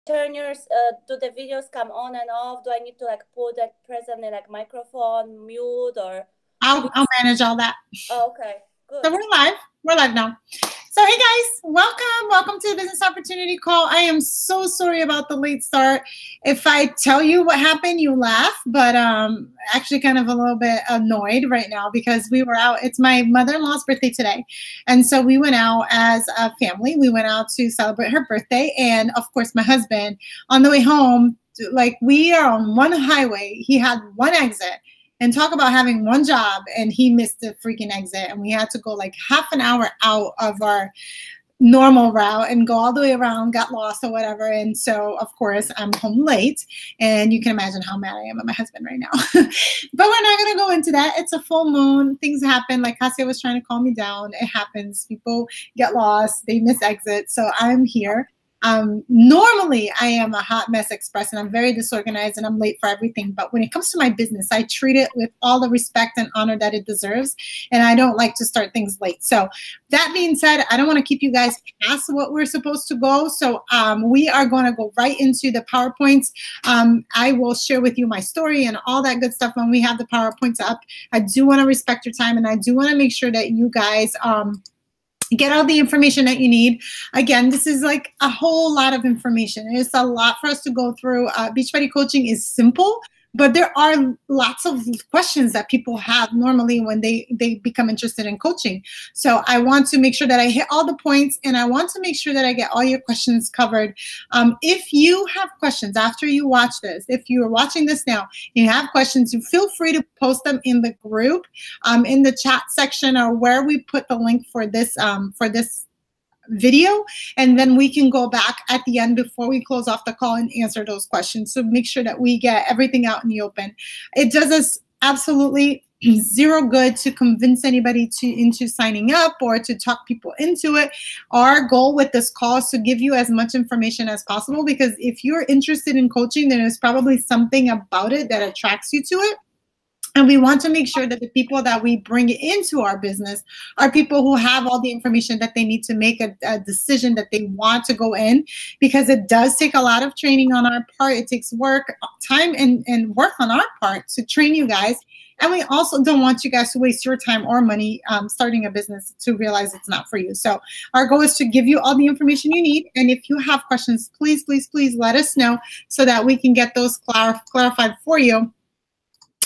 turn yours, do the videos come on and off? Do I need to like put that presently like microphone, mute, or? I'll manage all that. Oh, okay, good. So we're live now. So hey guys, welcome to the Business Opportunity Call. I am so sorry about the late start. If I tell you what happened, you laugh, but actually kind of a little bit annoyed right now because we were out. It's my mother-in-law's birthday today, and so we went out as a family. We went out to celebrate her birthday, and of course my husband, on the way home, like we are on one highway. He had one exit. And talk about having one job, and he missed the freaking exit, and we had to go like half an hour out of our normal route and go all the way around, got lost or whatever. And so, of course, I'm home late, and you can imagine how mad I am at my husband right now. But we're not going to go into that. It's a full moon. Things happen. Like Kasia was trying to calm me down. It happens. People get lost. They miss exits. So I'm here. Normally I am a hot mess express, and I'm very disorganized, and I'm late for everything. But when it comes to my business, I treat it with all the respect and honor that it deserves. And I don't like to start things late. So that being said, I don't want to keep you guys past what we're supposed to go. So we are going to go right into the PowerPoints. I will share with you my story and all that good stuff when we have the PowerPoints up. I do want to respect your time, and I do want to make sure that you guys, get all the information that you need. Again, this is like a whole lot of information. It's a lot for us to go through. Beachbody coaching is simple, but there are lots of questions that people have normally when they become interested in coaching. So I want to make sure that I hit all the points, and I want to make sure that I get all your questions covered. If you have questions after you watch this, if you are watching this now, you have questions, you feel free to post them in the group, in the chat section, or where we put the link for this video, and then we can go back at the end before we close off the call and answer those questions. So make sure that we get everything out in the open. It does us absolutely zero good to convince anybody into signing up or to talk people into it. Our goal with this call is to give you as much information as possible, because if you're interested in coaching, then there's probably something about it that attracts you to it. And we want to make sure that the people that we bring into our business are people who have all the information that they need to make a decision that they want to go in, because it does take a lot of training on our part. It takes work, time, and work on our part to train you guys. And we also don't want you guys to waste your time or money starting a business to realize it's not for you. So our goal is to give you all the information you need. And if you have questions, please, please, please let us know so that we can get those clarified for you.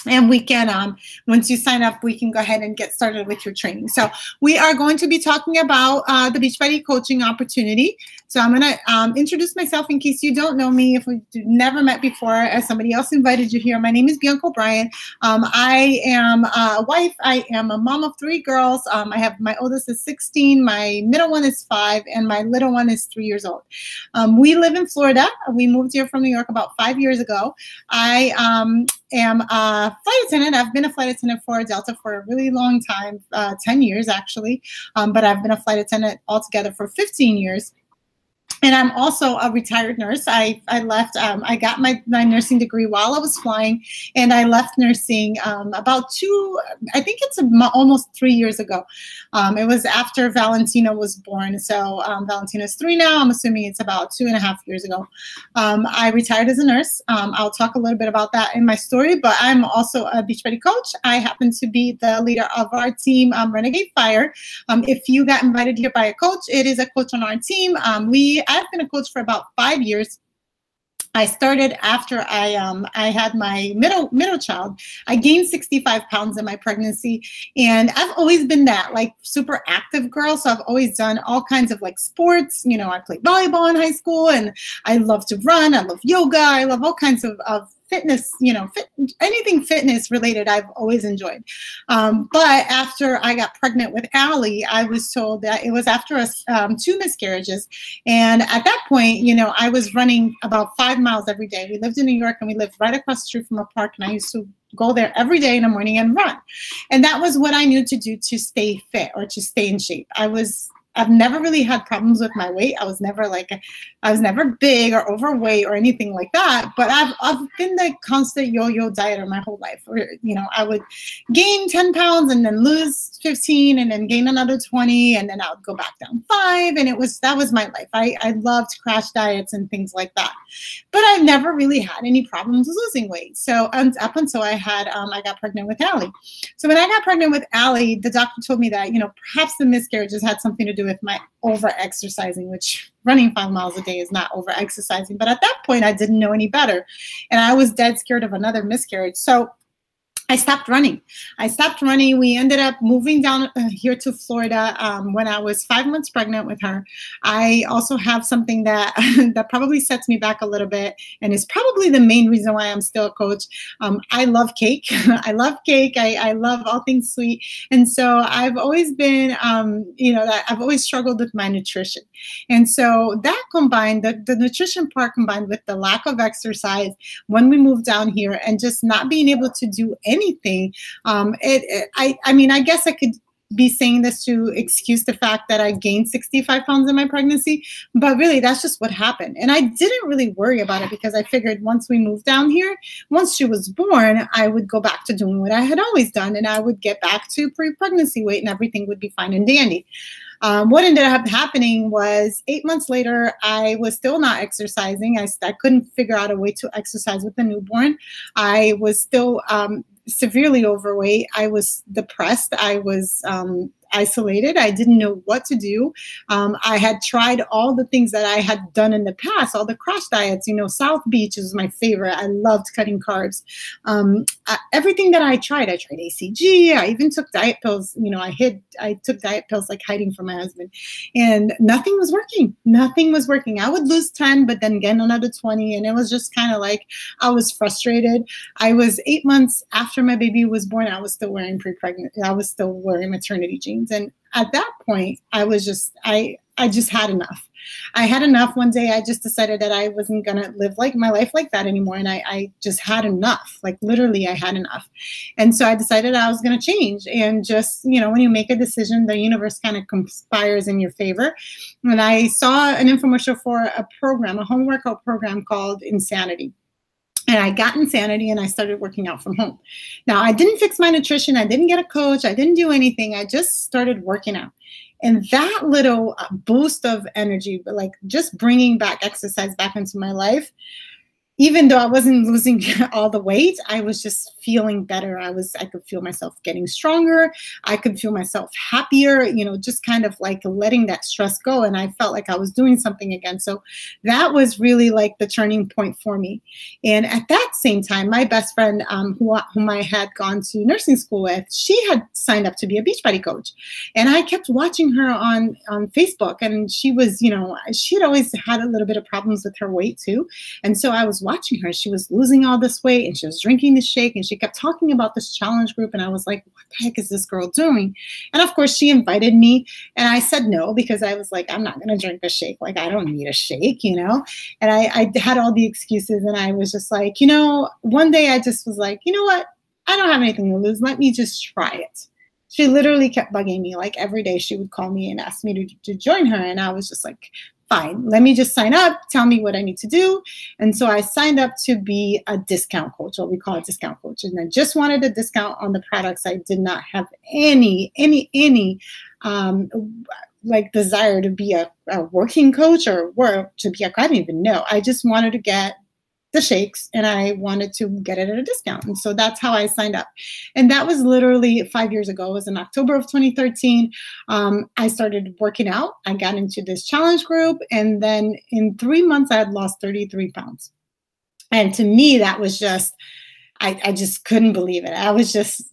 And we can, once you sign up, we can go ahead and get started with your training. So we are going to be talking about the Beachbody coaching opportunity. So I'm going to introduce myself in case you don't know me, if we've never met before, as somebody else invited you here. My name is Bianca O'Brien. I am a wife. I am a mom of 3 girls. I have, my oldest is 16, my middle one is 5, and my little one is 3 years old. We live in Florida. We moved here from New York about 5 years ago. I am a flight attendant. I've been a flight attendant for Delta for a really long time, 10 years actually, but I've been a flight attendant altogether for 15 years. And I'm also a retired nurse. I left, I got my nursing degree while I was flying, and I left nursing about I think it's almost 3 years ago. It was after Valentina was born. So Valentina's 3 now. I'm assuming it's about 2.5 years ago. I retired as a nurse. I'll talk a little bit about that in my story, but I'm also a Beachbody coach. I happen to be the leader of our team, Renegade Fire. If you got invited here by a coach, it is a coach on our team. I've been a coach for about 5 years. I started after I had my middle child. I gained 65 pounds in my pregnancy, and I've always been that like super active girl. So I've always done all kinds of like sports. You know, I played volleyball in high school, and I love to run. I love yoga. I love all kinds of fitness, you know, anything fitness related, I've always enjoyed. But after I got pregnant with Allie, I was told that it was after 2 miscarriages. And at that point, you know, I was running about 5 miles every day. We lived in New York, and we lived right across the street from a park. And I used to go there every day in the morning and run. And that was what I knew to do to stay fit or to stay in shape. I've never really had problems with my weight. I was never big or overweight or anything like that. But I've been the constant yo-yo dieter my whole life. Where, you know, I would gain 10 pounds and then lose 15 and then gain another 20, and then I would go back down 5. And that was my life. I loved crash diets and things like that. but I never really had any problems losing weight. So up until I got pregnant with Allie. So when I got pregnant with Allie, the doctor told me that, perhaps the miscarriages had something to do with my over-exercising, which running 5 miles a day is not over-exercising. But at that point, I didn't know any better. And I was dead scared of another miscarriage. So I stopped running. We ended up moving down here to Florida when I was 5 months pregnant with her. I also have something that that probably sets me back a little bit, and is probably the main reason why I'm still a coach. I love cake. I love cake. I love all things sweet. And so I've always been, I've always struggled with my nutrition. And so that combined, the nutrition part combined with the lack of exercise when we moved down here and just not being able to do anything. I guess I could be saying this to excuse the fact that I gained 65 pounds in my pregnancy, but really that's just what happened. And I didn't really worry about it because I figured once we moved down here, once she was born, I would go back to doing what I had always done, and I would get back to pre-pregnancy weight and everything would be fine and dandy. What ended up happening was 8 months later, I was still not exercising. I couldn't figure out a way to exercise with the newborn. I was still severely overweight. I was depressed. I was isolated. I didn't know what to do. I had tried all the things that I had done in the past, all the crash diets. South Beach is my favorite. I loved cutting carbs. Everything that I tried ACG. I even took diet pills. I took diet pills like hiding from my husband, and nothing was working. Nothing was working. I would lose 10, but then gain another 20. And it was just kind of like, I was frustrated. I was 8 months after my baby was born. I was still wearing maternity jeans. And at that point, I just had enough. I had enough. One day I just decided that I wasn't going to live my life like that anymore. And I just had enough. Like literally I had enough. And so I decided I was going to change. And just, when you make a decision, the universe kind of conspires in your favor. And I saw an infomercial for a home workout program called Insanity. And I got Insanity and I started working out from home. Now, I didn't fix my nutrition. I didn't get a coach. I didn't do anything. I just started working out. And that little boost of energy, like just bringing back exercise back into my life, even though I wasn't losing all the weight, I was just feeling better. I could feel myself getting stronger. I could feel myself happier, just kind of like letting that stress go. And I felt like I was doing something again. So that was really like the turning point for me. And at that same time, my best friend, whom I had gone to nursing school with, she had signed up to be a Beachbody coach. And I kept watching her on Facebook. And she was, she had always had a little bit of problems with her weight too. And so I was watching her. She was losing all this weight and she was drinking the shake, and she kept talking about this challenge group. And I was like, what the heck is this girl doing? And of course she invited me, and I said no, because I was like, I'm not going to drink a shake. Like, I don't need a shake, And I had all the excuses, and I was just like, one day I just was like, you know what? I don't have anything to lose. Let me just try it. She literally kept bugging me. Like every day she would call me and ask me to join her. And I was just like, fine, let me just sign up, tell me what I need to do. And so I signed up to be a discount coach, what we call a discount coach. And I just wanted a discount on the products. I did not have any desire to be a working coach or to be I didn't even know. I just wanted to get the shakes, and I wanted to get it at a discount. And so that's how I signed up. And that was literally 5 years ago. It was in October of 2013. I started working out. I got into this challenge group. And then in 3 months, I had lost 33 pounds. And to me, that was just, I just couldn't believe it. I was just,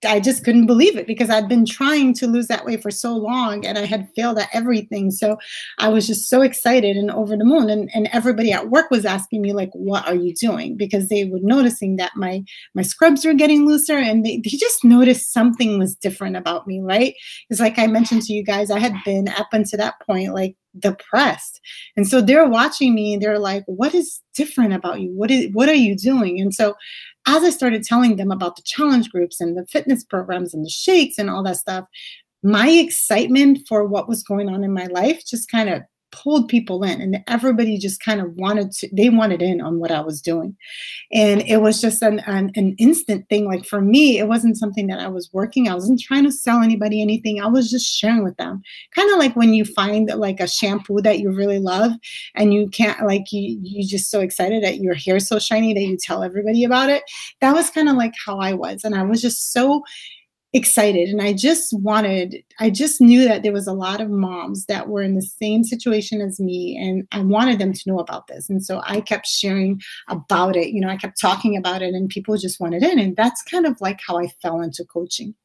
I just couldn't believe it, because I'd been trying to lose that weight for so long and I had failed at everything. So I was just so excited and over the moon. And everybody at work was asking me, like, what are you doing? Because they were noticing that my scrubs were getting looser, and they just noticed something was different about me, right? It's like I mentioned to you guys, I had been up until that point, like, depressed. And so they're watching me and they're like, what is different about you? What are you doing? And so as I started telling them about the challenge groups and the fitness programs and the shakes and all that stuff, my excitement for what was going on in my life just kind of pulled people in, and everybody just kind of they wanted in on what I was doing. And it was just an instant thing. Like for me, it wasn't something that I was working. I wasn't trying to sell anybody anything. I was just sharing with them. Kind of like when you find like a shampoo that you really love and you can't, like you just so excited that your hair's so shiny that you tell everybody about it. That was kind of like how I was. And I was just so excited. And I just knew that there was a lot of moms that were in the same situation as me. And I wanted them to know about this. And so I kept sharing about it. I kept talking about it and people just wanted in. And that's kind of like how I fell into coaching.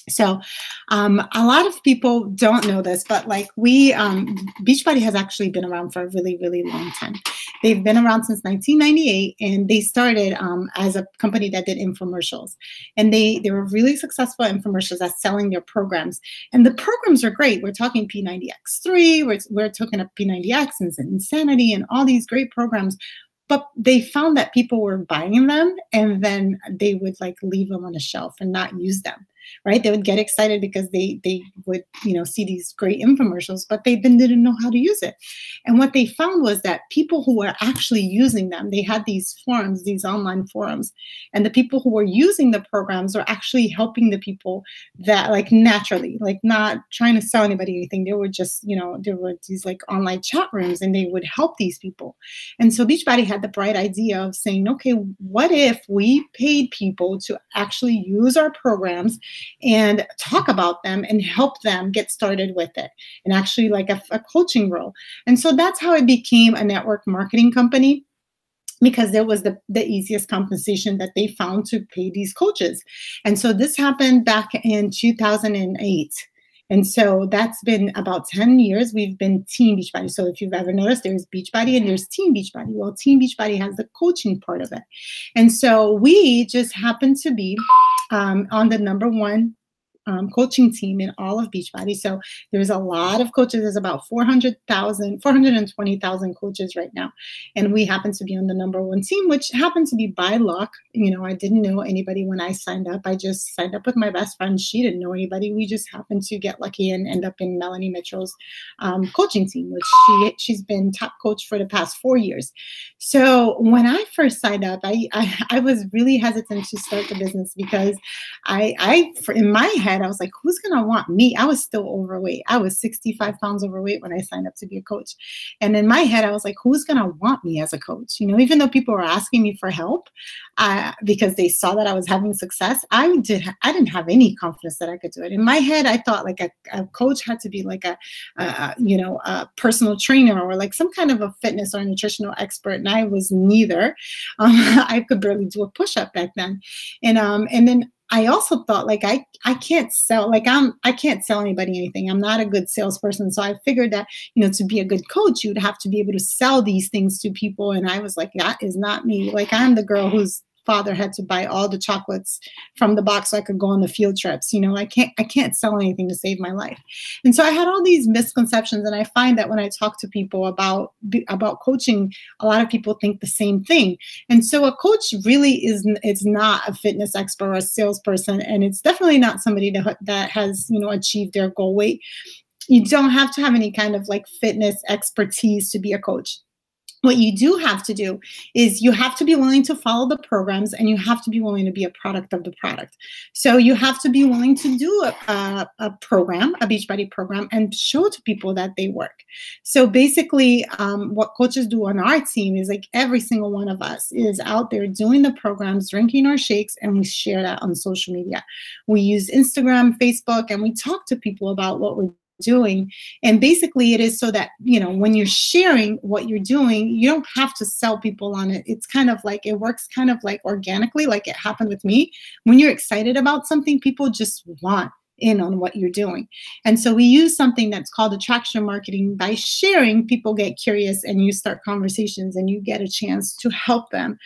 So a lot of people don't know this, but like Beachbody has actually been around for a really, really long time. They've been around since 1998, and they started as a company that did infomercials. And they were really successful infomercials at selling their programs. And the programs are great. We're talking P90X3, we're talking up P90X and Insanity and all these great programs. But they found that people were buying them and then they would like leave them on a shelf and not use them. Right? They would get excited because they would, see these great infomercials, but they then didn't know how to use it. And what they found was that people who were actually using them, they had these forums, these online forums, and the people who were using the programs were actually helping the people that like naturally, like not trying to sell anybody anything. They were just, there were these like online chat rooms and they would help these people. And so Beachbody had the bright idea of saying, okay, what if we paid people to actually use our programs and talk about them and help them get started with it, and actually like a coaching role. And so that's how it became a network marketing company, because there was the easiest compensation that they found to pay these coaches. And so this happened back in 2008. And so that's been about 10 years. We've been Team Beachbody. So if you've ever noticed, there's Beachbody and there's Team Beachbody. Well, Team Beachbody has the coaching part of it. And so we just happen to be on the #1 coaching team in all of Beachbody. So there's a lot of coaches. There's about 420,000 coaches right now. And we happen to be on the #1 team, which happened to be by luck. I didn't know anybody when I signed up. I just signed up with my best friend. She didn't know anybody. We just happened to get lucky and end up in Melanie Mitchell's coaching team, which she's been top coach for the past 4 years. So when I first signed up, I was really hesitant to start the business because in my head, I was like, who's going to want me? I was still overweight. I was 65 pounds overweight when I signed up to be a coach. And in my head, I was like, who's going to want me as a coach? Even though people were asking me for help because they saw that I was having success, I didn't have any confidence that I could do it. In my head, I thought like a coach had to be like a personal trainer or like some kind of a fitness or nutritional expert. And I was neither. I could barely do a push-up back then. And then I also thought like I can't sell, like I can't sell anybody anything. I'm not a good salesperson. So I figured that, to be a good coach, you'd have to be able to sell these things to people. And I was like, that is not me. Like I'm the girl who's father had to buy all the chocolates from the box so I could go on the field trips. I can't sell anything to save my life. And so I had all these misconceptions. And I find that when I talk to people about coaching, a lot of people think the same thing. And so a coach really it's not a fitness expert or a salesperson. And it's definitely not somebody that has, achieved their goal weight. You don't have to have any kind of like fitness expertise to be a coach. What you do have to do is you have to be willing to follow the programs, and you have to be willing to be a product of the product. So you have to be willing to do a program, a Beachbody program, and show to people that they work. So basically what coaches do on our team is like every single one of us is out there doing the programs, drinking our shakes, and we share that on social media. We use Instagram, Facebook, and we talk to people about what we're doing. And basically it is so that, when you're sharing what you're doing, you don't have to sell people on it. It's kind of like, it works kind of like organically, like it happened with me. When you're excited about something, people just want in on what you're doing. And so we use something that's called attraction marketing. By sharing, people get curious and you start conversations and you get a chance to help them.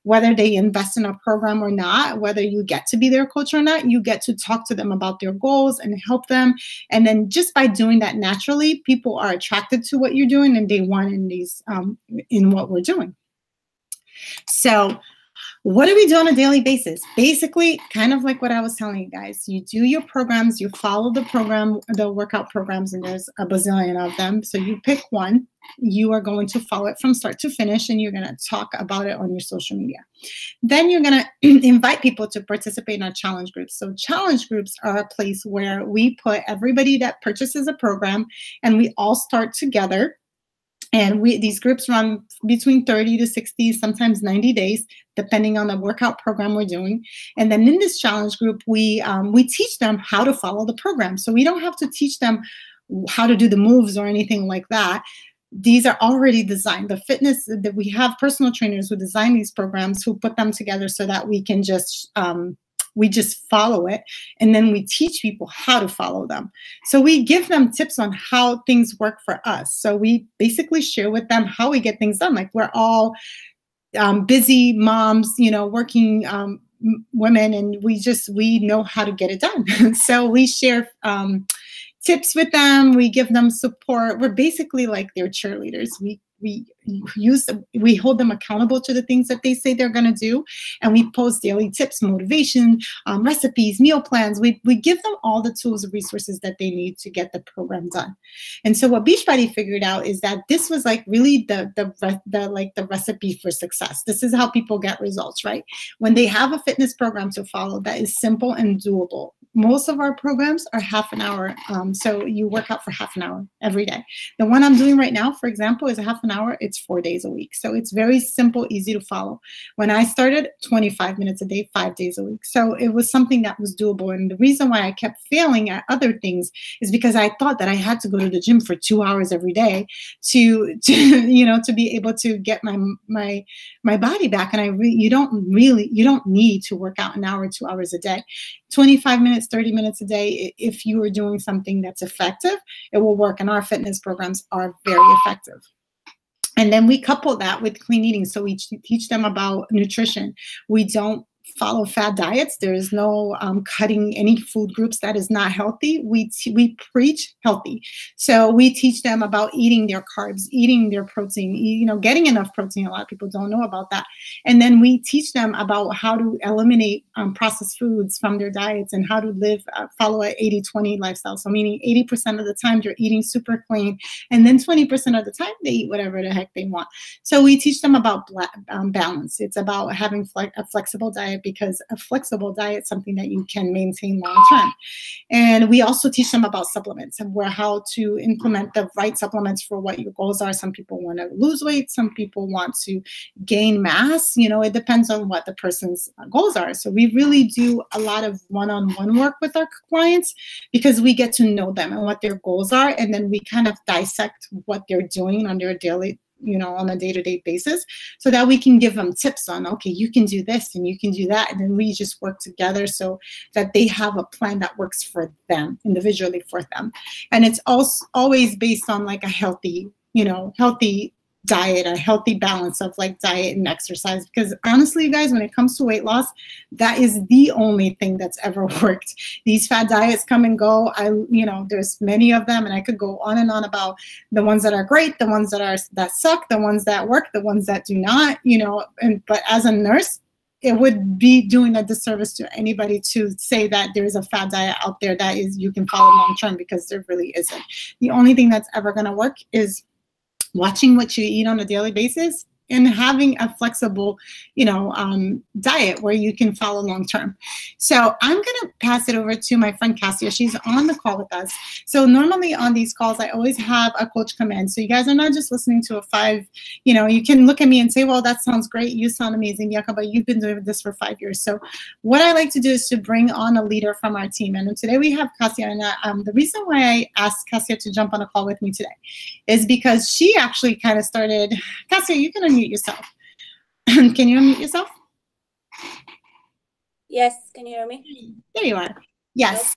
Whether they invest in a program or not, whether you get to be their coach or not, you get to talk to them about their goals and help them. And then just by doing that naturally, people are attracted to what you're doing and they want in what we're doing. So What do we do on a daily basis? Basically, kind of like what I was telling you guys. You do your programs, you follow the program, the workout programs, and there's a bazillion of them. So you pick one. You are going to follow it from start to finish, and you're going to talk about it on your social media. Then you're going to invite people to participate in our challenge groups. So challenge groups are a place where we put everybody that purchases a program, and we all start together. And these groups run between 30 to 60, sometimes 90 days, depending on the workout program we're doing. And then in this challenge group, we teach them how to follow the program. So we don't have to teach them how to do the moves or anything like that. These are already designed. The fitness that we have personal trainers who design these programs, who put them together so that we can just we just follow it, and then we teach people how to follow them. So we give them tips on how things work for us. So we basically share with them how we get things done. Like, we're all busy moms, working women, and we know how to get it done. So we share tips with them. We give them support. We're basically like their cheerleaders. We hold them accountable to the things that they say they're going to do, and we post daily tips, motivation, recipes, meal plans. We give them all the tools and resources that they need to get the program done. And so what Beachbody figured out is that this was like really the recipe for success. This is how people get results, right? When they have a fitness program to follow that is simple and doable. Most of our programs are half an hour. So you work out for half an hour every day. The one I'm doing right now, for example, is a half an hour. It's 4 days a week. So it's very simple, easy to follow. When I started, 25 minutes a day, 5 days a week. So it was something that was doable. And the reason why I kept failing at other things is because I thought that I had to go to the gym for 2 hours every day to be able to get my body back. And you don't need to work out an hour, 2 hours a day. 25 minutes, 30 minutes a day, if you are doing something that's effective, it will work. And our fitness programs are very effective. And then we couple that with clean eating. So we teach them about nutrition. We don't follow fad diets. There is no cutting any food groups that is not healthy. We preach healthy. So we teach them about eating their carbs, eating their protein, getting enough protein. A lot of people don't know about that. And then we teach them about how to eliminate processed foods from their diets and how to follow an 80-20 lifestyle. So meaning 80% of the time you're eating super clean, and then 20% of the time they eat whatever the heck they want. So we teach them about balance. It's about having a flexible diet, because a flexible diet is something that you can maintain long term. And we also teach them about supplements and how to implement the right supplements for what your goals are. Some people want to lose weight. Some people want to gain mass. It depends on what the person's goals are. So we really do a lot of one-on-one work with our clients, because we get to know them and what their goals are. And then we kind of dissect what they're doing on their daily, on a day-to-day basis, so that we can give them tips on, okay, you can do this and you can do that. And then we just work together so that they have a plan that works for them, individually for them. And it's also always based on like a healthy diet, a healthy balance of like diet and exercise. Because honestly, you guys, when it comes to weight loss, that is the only thing that's ever worked. These fad diets come and go. There's many of them, and I could go on and on about the ones that are great, the ones that suck, the ones that work, the ones that do not, but as a nurse, it would be doing a disservice to anybody to say that there's a fad diet out there that you can follow long term, because there really isn't. The only thing that's ever going to work is watching what you eat on a daily basis and having a flexible, diet where you can follow long term. So I'm going to pass it over to my friend Kasia. She's on the call with us. So normally on these calls, I always have a coach come in. So you guys are not just listening to you can look at me and say, well, that sounds great. You sound amazing, Bianca, but you've been doing this for 5 years. So what I like to do is to bring on a leader from our team. And today we have Casia. And the reason why I asked Casia to jump on a call with me today is because she actually kind of started. Casia, you can unmute yourself. Can you unmute yourself? Yes, can you hear me? There you are. Yes.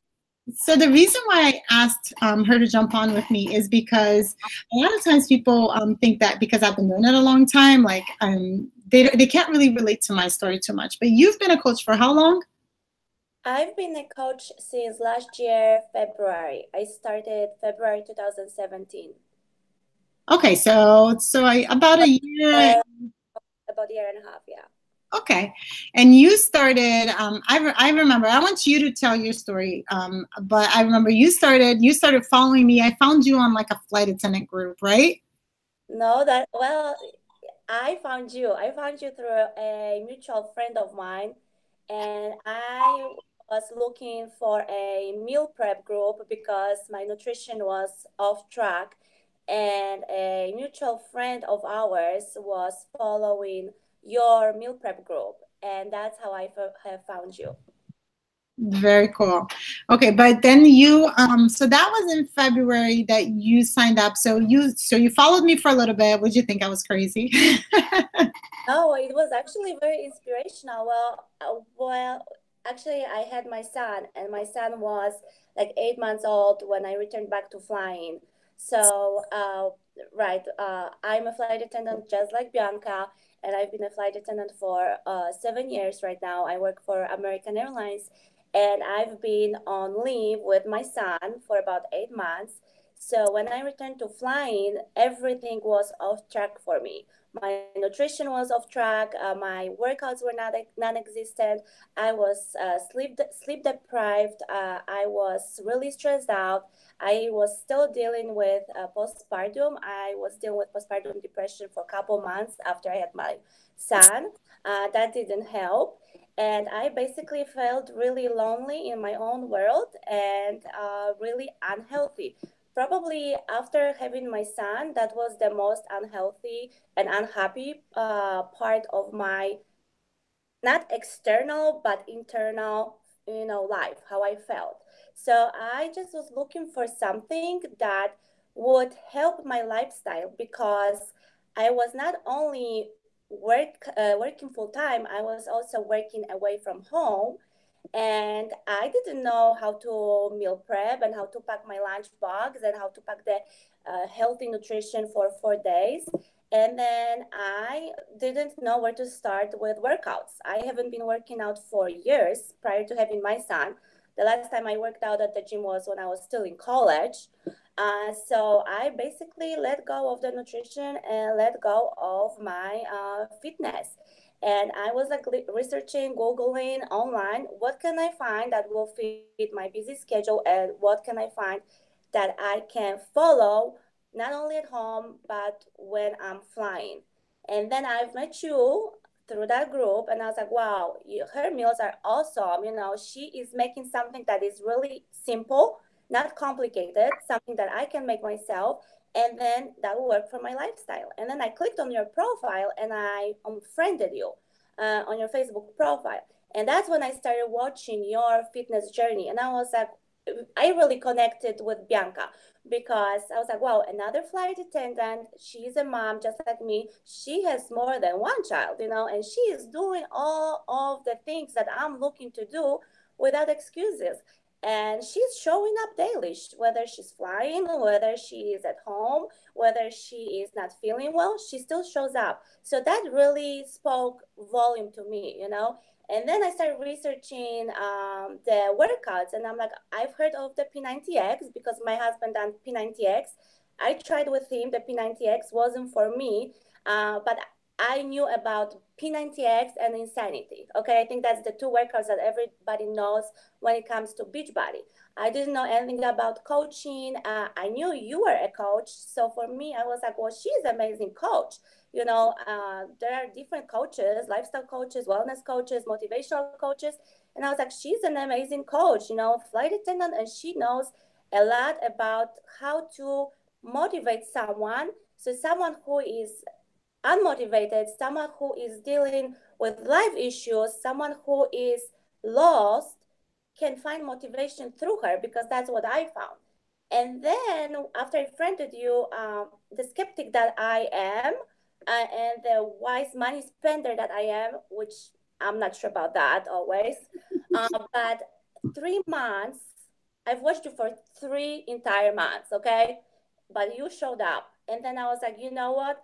So the reason why I asked her to jump on with me is because a lot of times people think that because I've been doing it a long time, like they can't really relate to my story too much. But you've been a coach for how long? I've been a coach since last year, February. I started February 2017. Okay, so about a year. About a year and a half, yeah. Okay. And you started, I remember, I want you to tell your story. But I remember you started following me. I found you on like a flight attendant group, right? No, that, well, I found you. I found you through a mutual friend of mine, and I was looking for a meal prep group because my nutrition was off track, and a mutual friend of ours was following your meal prep group, and that's how I have found you. Very cool. Okay, but then you so that was in February that you signed up. So you followed me for a little bit. Would you think I was crazy? No, it was actually very inspirational. Well, actually, I had my son, and my son was like 8 months old when I returned back to flying. So, right, I'm a flight attendant just like Bianca, and I've been a flight attendant for 7 years right now. I work for American Airlines, and I've been on leave with my son for about 8 months. So when I returned to flying, everything was off track for me. My nutrition was off track. My workouts were not non-existent. I was sleep deprived. I was really stressed out. I was still dealing with postpartum. I was dealing with postpartum depression for a couple months after I had my son. That didn't help. And I basically felt really lonely in my own world and really unhealthy. Probably after having my son, that was the most unhealthy and unhappy part of my not external but internal, life, how I felt. So I just was looking for something that would help my lifestyle because I was not only working full time, I was also working away from home, and I didn't know how to meal prep and how to pack my lunch box and how to pack the healthy nutrition for 4 days. And then I didn't know where to start with workouts. I haven't been working out for years prior to having my son. The last time I worked out at the gym was when I was still in college. So I basically let go of the nutrition and let go of my fitness. And I was like researching, Googling online, what can I find that will fit my busy schedule, and what can I find that I can follow not only at home, but when I'm flying. And then I've met you through that group, and I was like, wow, her meals are awesome. She is making something that is really simple, not complicated, something that I can make myself, and then that will work for my lifestyle. And then I clicked on your profile and I unfriended you on your Facebook profile. And that's when I started watching your fitness journey. And I was like, I really connected with Bianca because I was like, wow, another flight attendant. She's a mom just like me. She has more than one child, and she is doing all of the things that I'm looking to do without excuses. And she's showing up daily, whether she's flying, whether she is at home, whether she is not feeling well, she still shows up. So that really spoke volume to me. And then I started researching the workouts, and I'm like, I've heard of the P90X because my husband done P90X. I tried with him. The P90X wasn't for me, but I knew about P90X and Insanity. Okay, I think that's the two workouts that everybody knows when it comes to Beachbody. I didn't know anything about coaching. I knew you were a coach, so for me, I was like, well, she's an amazing coach. There are different coaches, lifestyle coaches, wellness coaches, motivational coaches. And I was like, she's an amazing coach, flight attendant, and she knows a lot about how to motivate someone. So someone who is unmotivated, someone who is dealing with life issues, someone who is lost can find motivation through her because that's what I found. And then after I friended you, the skeptic that I am and the wise money spender that I am, which I'm not sure about that always, but 3 months, I've watched you for 3 entire months, okay? But you showed up. And then I was like, you know what?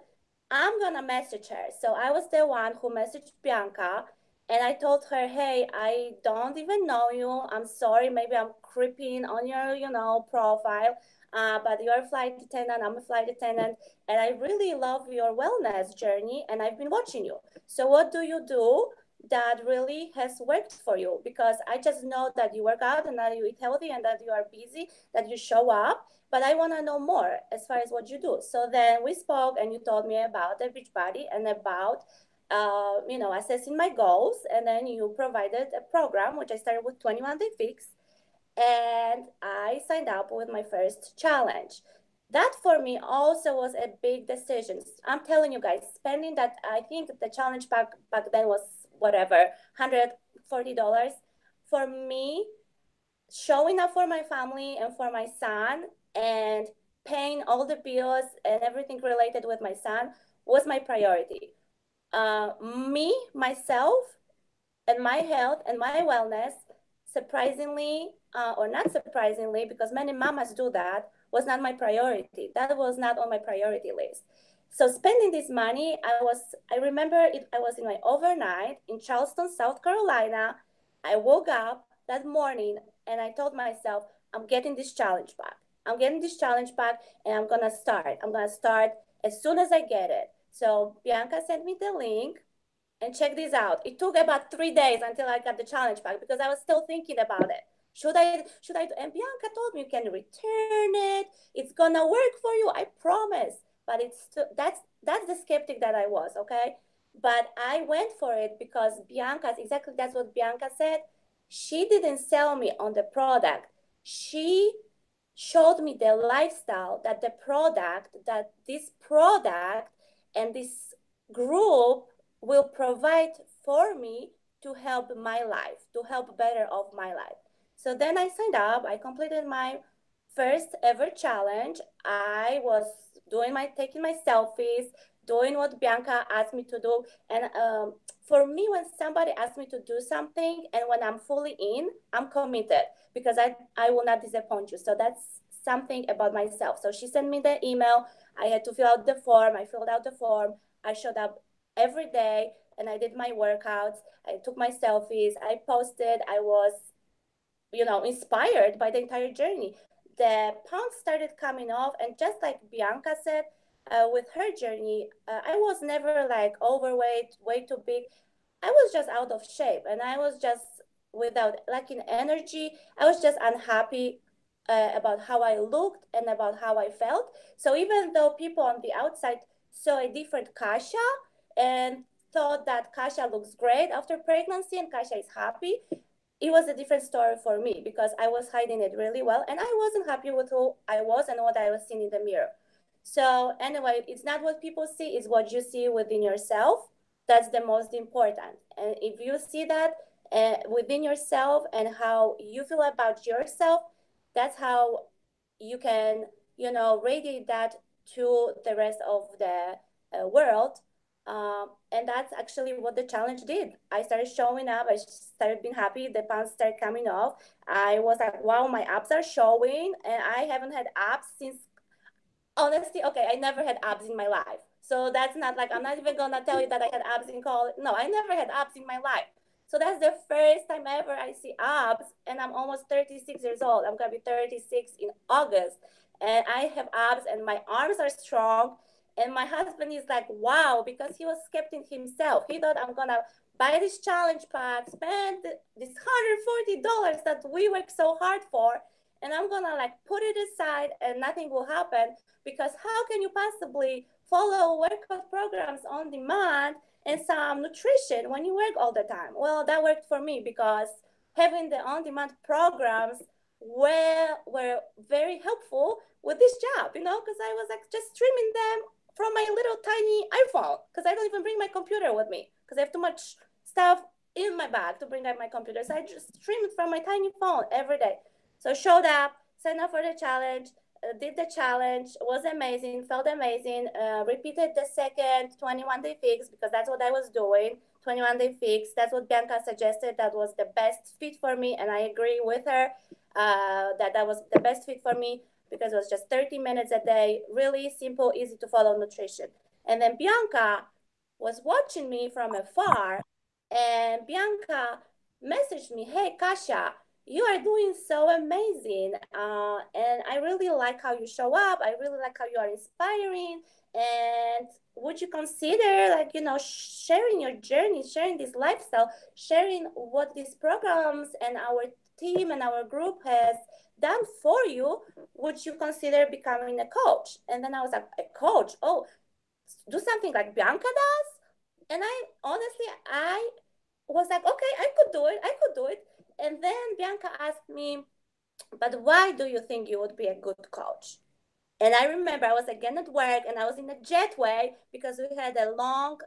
I'm going to message her. So I was the one who messaged Bianca And I told her, hey, I don't even know you. I'm sorry. Maybe I'm creeping on your, profile. But you're a flight attendant. I'm a flight attendant. And I really love your wellness journey. And I've been watching you. So what do you do that really has worked for you? Because I just know that you work out and that you eat healthy and that you are busy, that you show up. But I want to know more as far as what you do. So then we spoke and you told me about the Beachbody and about assessing my goals. And then you provided a program, which I started with 21 Day Fix. And I signed up with my first challenge. That for me also was a big decision. I'm telling you guys, spending that, I think the challenge back then was whatever, $140. For me, showing up for my family and for my son and paying all the bills and everything related with my son was my priority. Myself, and my health and my wellness, surprisingly, or not surprisingly, because many mamas do that, was not my priority. That was not on my priority list. So spending this money, I remember it, I was in my overnight in Charleston, South Carolina. I woke up that morning and I told myself, I'm getting this challenge back. I'm getting this challenge back and I'm gonna start. I'm gonna start as soon as I get it. So Bianca sent me the link. And check this out. It took about 3 days until I got the challenge back because I was still thinking about it. Should I do? And Bianca told me you can return it. It's gonna work for you. I promise. But that's the skeptic that I was, okay? But I went for it because that's what Bianca said. She didn't sell me on the product. She showed me the lifestyle that this product and this group will provide for me to help my life, to help better of my life. So then I signed up. I completed my first ever challenge. I was taking my selfies, doing what Bianca asked me to do. And for me, when somebody asks me to do something and when I'm fully in, I'm committed because I will not disappoint you. So that's something about myself. So she sent me the email. I had to fill out the form. I filled out the form. I showed up every day and I did my workouts. I took my selfies. I posted. I was, inspired by the entire journey. The pounds started coming off. And just like Bianca said, with her journey, I was never like overweight, way too big. I was just out of shape and I was just without lacking energy. I was just unhappy about how I looked and about how I felt. So even though people on the outside saw a different Kasia and thought that Kasia looks great after pregnancy and Kasia is happy, it was a different story for me because I was hiding it really well and I wasn't happy with who I was and what I was seeing in the mirror. So anyway, it's not what people see, it's what you see within yourself. That's the most important. And if you see that within yourself and how you feel about yourself, that's how you can, radiate that to the rest of the world. And that's actually what the challenge did. I started showing up. I started being happy. The pounds started coming off. I was like, wow, my abs are showing. And I haven't had abs since, honestly, okay, I never had abs in my life. So that's not like, I'm not even going to tell you that I had abs in college. No, I never had abs in my life. So that's the first time ever I see abs. And I'm almost 36 years old. I'm going to be 36 in August. And I have abs and my arms are strong. And my husband is like, wow, because he was skeptic himself. He thought I'm going to buy this challenge pack, spend this $140 that we work so hard for, and I'm going to like put it aside and nothing will happen because how can you possibly follow workout programs on demand and some nutrition when you work all the time? Well, that worked for me because having the on-demand programs were very helpful with this job, because I was like just streaming them from my little tiny iPhone because I don't even bring my computer with me because I have too much stuff in my bag to bring up my computer. So I just stream it from my tiny phone every day. So showed up, signed up for the challenge, did the challenge, was amazing, felt amazing, repeated the second 21-day fix because that's what I was doing. 21-day fix, that's what Bianca suggested. That was the best fit for me. And I agree with her that was the best fit for me because it was just 30 minutes a day, really simple, easy to follow nutrition. And then Bianca was watching me from afar And Bianca messaged me, "Hey, Kasia, you are doing so amazing. And I really like how you show up. I really like how you are inspiring. And would you consider, like, sharing your journey, sharing this lifestyle, sharing what these programs and our team and our group has done for you? Would you consider becoming a coach?" And then I was like, "A coach? Oh, do something like Bianca does?" And I was like, "Okay, I could do it. I could do it." And then Bianca asked me, "But why do you think you would be a good coach?" And I remember I was again at work and I was in a jetway because we had a long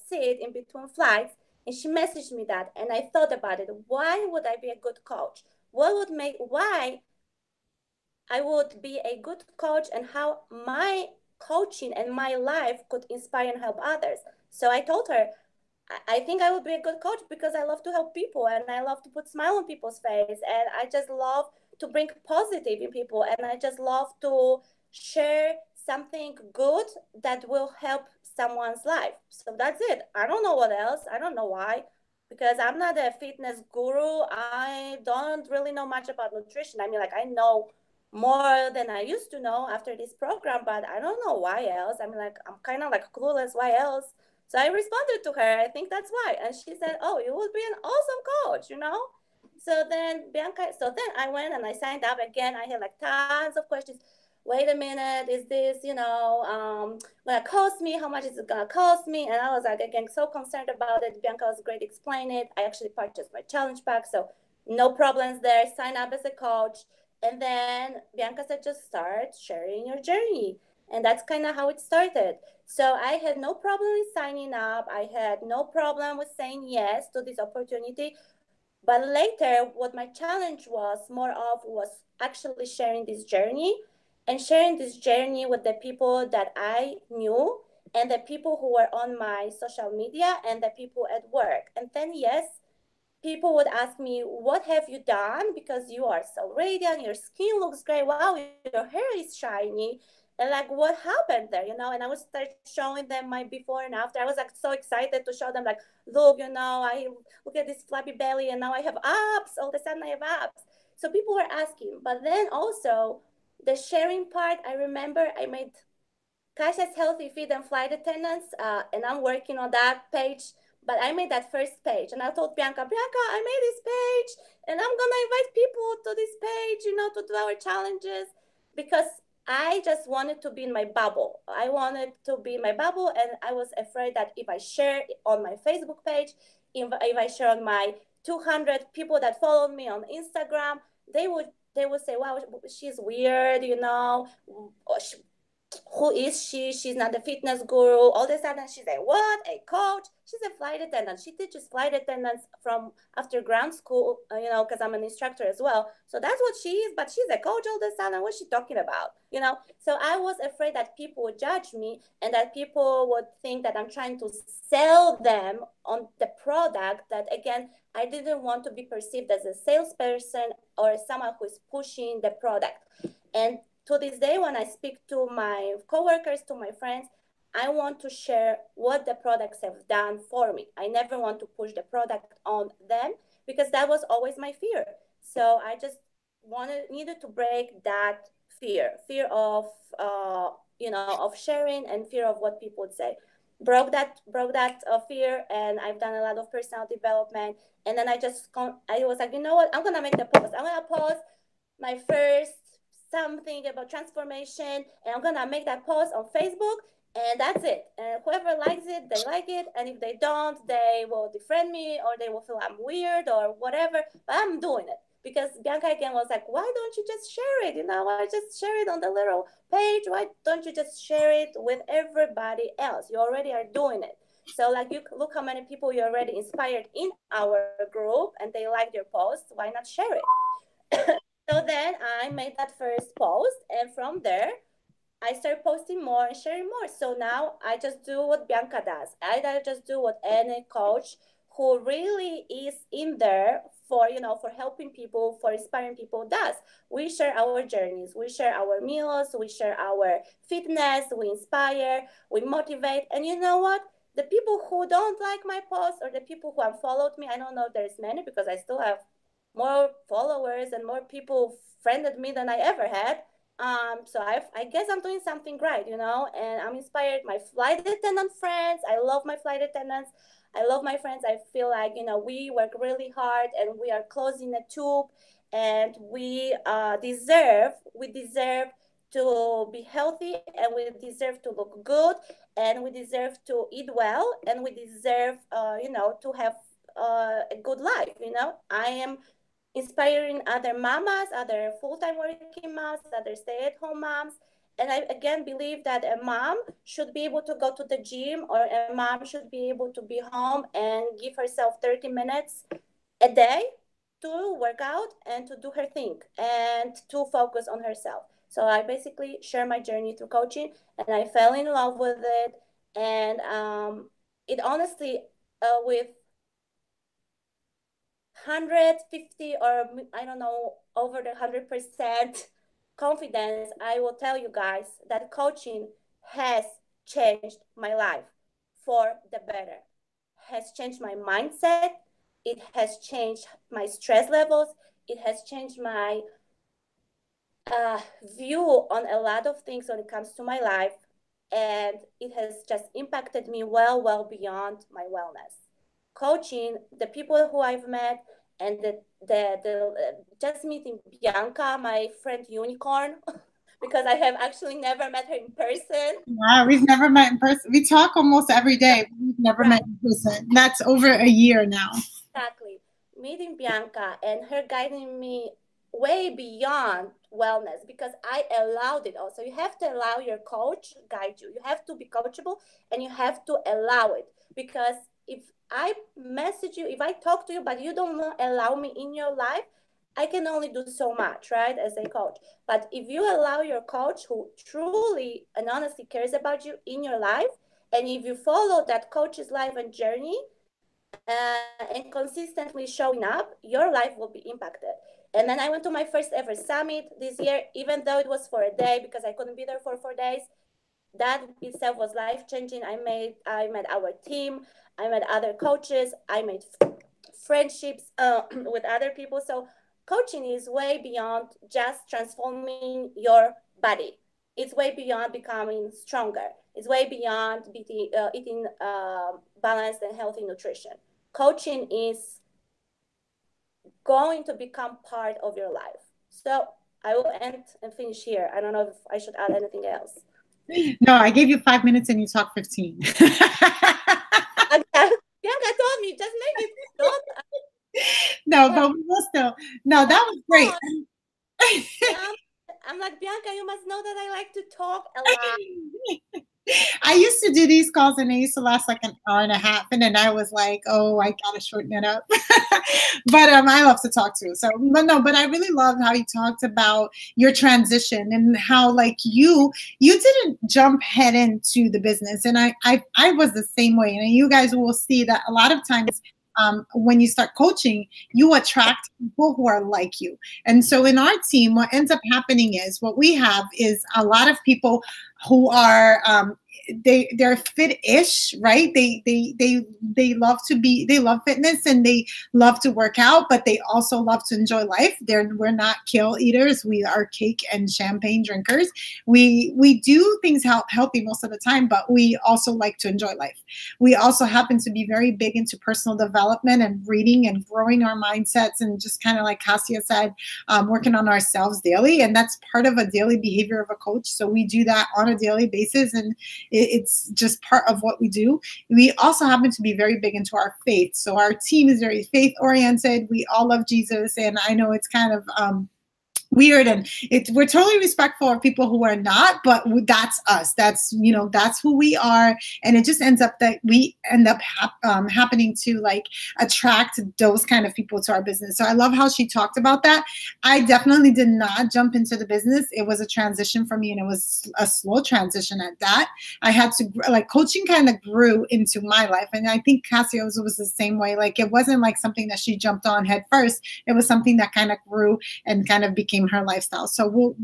seat in between flights. And she messaged me that. And I thought about it. Why would I be a good coach? Why I would be a good coach and how my coaching and my life could inspire and help others. So I told her, I think I would be a good coach because I love to help people and I love to put smile on people's face and I just love to bring positive in people and I just love to share something good that will help someone's life. So that's it. I don't know what else. I don't know why because I'm not a fitness guru. I don't really know much about nutrition. I mean, like, I know more than I used to know after this program, but I don't know why else. I mean, like, I'm kind of like clueless. Why else? So I responded to her, "I think that's why." And she said, "Oh, you would be an awesome coach. So then I went and I signed up again. I had like tons of questions. Wait a minute, is this, gonna cost me? How much is it gonna cost me? And I was like, again, so concerned about it. Bianca was great to explain it. I actually purchased my challenge pack, so no problems there. Sign up as a coach. And then Bianca said, just start sharing your journey. And that's kind of how it started. So I had no problem with signing up. I had no problem with saying yes to this opportunity. But later, what my challenge was more of was actually sharing this journey and sharing this journey with the people that I knew and the people who were on my social media and the people at work. And then, yes, people would ask me, "What have you done? Because you are so radiant, your skin looks great. Wow, your hair is shiny." And like, what happened there? And I would start showing them my before and after. I was like so excited to show them, like, "Look, I look at this flabby belly and now I have abs. All of a sudden I have abs." So people were asking. But then also the sharing part, I remember I made Casia's Healthy Feed and Flight Attendants, and I'm working on that page. But I made that first page, and I told Bianca, I made this page, and I'm gonna invite people to this page, to do our challenges, because I just wanted to be in my bubble. I wanted to be in my bubble, and I was afraid that if I share on my Facebook page, if I share on my 200 people that followed me on Instagram, they would say, "Wow, she's weird, who is she? She's not a fitness guru." All of a sudden, she's like, "What? A coach?" She's a flight attendant. She teaches flight attendants from after ground school, because I'm an instructor as well. So that's what she is, but she's a coach all of a sudden. What's she talking about? So I was afraid that people would judge me and that people would think that I'm trying to sell them on the product, that again, I didn't want to be perceived as a salesperson or someone who is pushing the product. And to this day, when I speak to my coworkers, to my friends, I want to share what the products have done for me. I never want to push the product on them because that was always my fear. So I just needed to break that fear of sharing and fear of what people would say. Broke that fear, and I've done a lot of personal development. And then I was like, you know what? I'm gonna make the post. I'm gonna post my first something about transformation, and I'm gonna make that post on Facebook, and that's it. And whoever likes it, they like it, and if they don't, they will defriend me or they will feel I'm weird or whatever. But I'm doing it because Bianca again was like, "Why don't you just share it? Why just share it on the little page? Why don't you just share it with everybody else? You already are doing it." So like, you look how many people you already inspired in our group and they like your post. Why not share it? So then I made that first post, and from there, I started posting more and sharing more. So now I just do what Bianca does. I just do what any coach who really is in there for helping people, for inspiring people does. We share our journeys, we share our meals, we share our fitness, we inspire, we motivate. And you know what? the people who don't like my posts or the people who unfollowed me, I don't know if there's many because I still have more followers and more people friended me than I ever had. So I guess I'm doing something right, you know, and I'm inspired. My flight attendant friends, I love my flight attendants. I love my friends. I feel like, you know, we work really hard and we are closing a tube, and we deserve to be healthy, and we deserve to look good, and we deserve to eat well, and we deserve, you know, to have a good life. You know, I am inspiring other mamas, other full-time working moms, other stay-at-home moms. And I again believe that a mom should be able to go to the gym, or a mom should be able to be home and give herself 30 minutes a day to work out and to do her thing and to focus on herself. So I basically share my journey through coaching, and I fell in love with it. And it honestly, with 150, or I don't know, over the 100% confidence, I will tell you guys that coaching has changed my life for the better, has changed my mindset, it has changed my stress levels, it has changed my view on a lot of things when it comes to my life, and it has just impacted me well beyond my wellness. Coaching, the people who I've met, and just meeting Bianca, my friend unicorn, because I have actually never met her in person. Wow, we've never met in person. We talk almost every day, but we've never Right. met in person. That's over a year now. Exactly. Meeting Bianca and her guiding me way beyond wellness, because I allowed it also. You have to allow your coach guide you. You have to be coachable, and you have to allow it, because if I message you, if I talk to you, but you don't allow me in your life, I can only do so much, right, as a coach. But if you allow your coach, who truly and honestly cares about you, in your life, and if you follow that coach's life and journey, and consistently showing up, your life will be impacted. And then I went to my first ever summit this year, even though it was for a day because I couldn't be there for 4 days. That itself was life changing. I met our team, I met other coaches, I made friendships with other people. So coaching is way beyond just transforming your body. It's way beyond becoming stronger. It's way beyond eating balanced and healthy nutrition. Coaching is going to become part of your life. So I will end and finish here. I don't know if I should add anything else. No, I gave you 5 minutes and you talked 15. Bianca told me, just make it short. No, but we will still. No, that was great. I'm like, Bianca, you must know that I like to talk a lot. I used to do these calls and they used to last like an hour and a half, and then I was like, oh, I gotta shorten it up. But I love to talk too. So, but I really loved how you talked about your transition and how like you didn't jump head into the business, and I was the same way, and you guys will see that a lot of times. When you start coaching, you attract people who are like you. And so in our team, what ends up happening is what we have is a lot of people who are they're fit-ish, right? They love fitness and they love to work out, but they also love to enjoy life. We're not kill eaters. We are cake and champagne drinkers. We do things healthy most of the time, but we also like to enjoy life. We also happen to be very big into personal development and reading and growing our mindsets, and just kind of like Kasia said, working on ourselves daily. And that's part of a daily behavior of a coach. So we do that on a daily basis, and it's just part of what we do. We also happen to be very big into our faith. So our team is very faith oriented. We all love Jesus. And I know it's kind of weird, and we're totally respectful of people who are not, but that's us. That's who we are, and it just ends up that we end up happening to like attract those kind of people to our business. So I love how she talked about that. I definitely did not jump into the business. It was a transition for me, and it was a slow transition at that. I had to coaching kind of grew into my life, and I think Cassie was the same way. Like it wasn't like something that she jumped on head first. It was something that kind of grew and kind of became became her lifestyle. So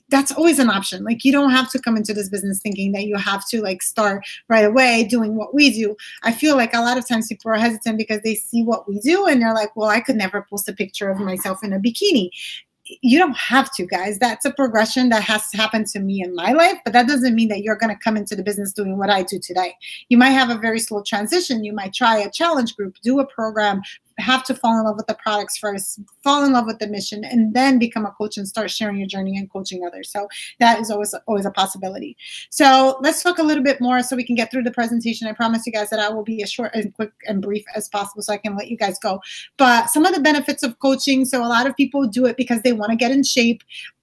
that's always an option. Like, you don't have to come into this business thinking that you have to like start right away doing what we do. I feel like a lot of times people are hesitant because they see what we do and they're like, well, I could never post a picture of myself in a bikini. You don't have to, guys. That's a progression that has happened to me in my life, but that doesn't mean that you're going to come into the business doing what I do today. You might have a very slow transition. You might try a challenge group, do a program, have to fall in love with the products first, fall in love with the mission, and then become a coach and start sharing your journey and coaching others. So that is always a possibility. So let's talk a little bit more so we can get through the presentation. I promise you guys that I will be as short and quick and brief as possible so I can let you guys go. But some of the benefits of coaching. So a lot of people do it because they want to get in shape.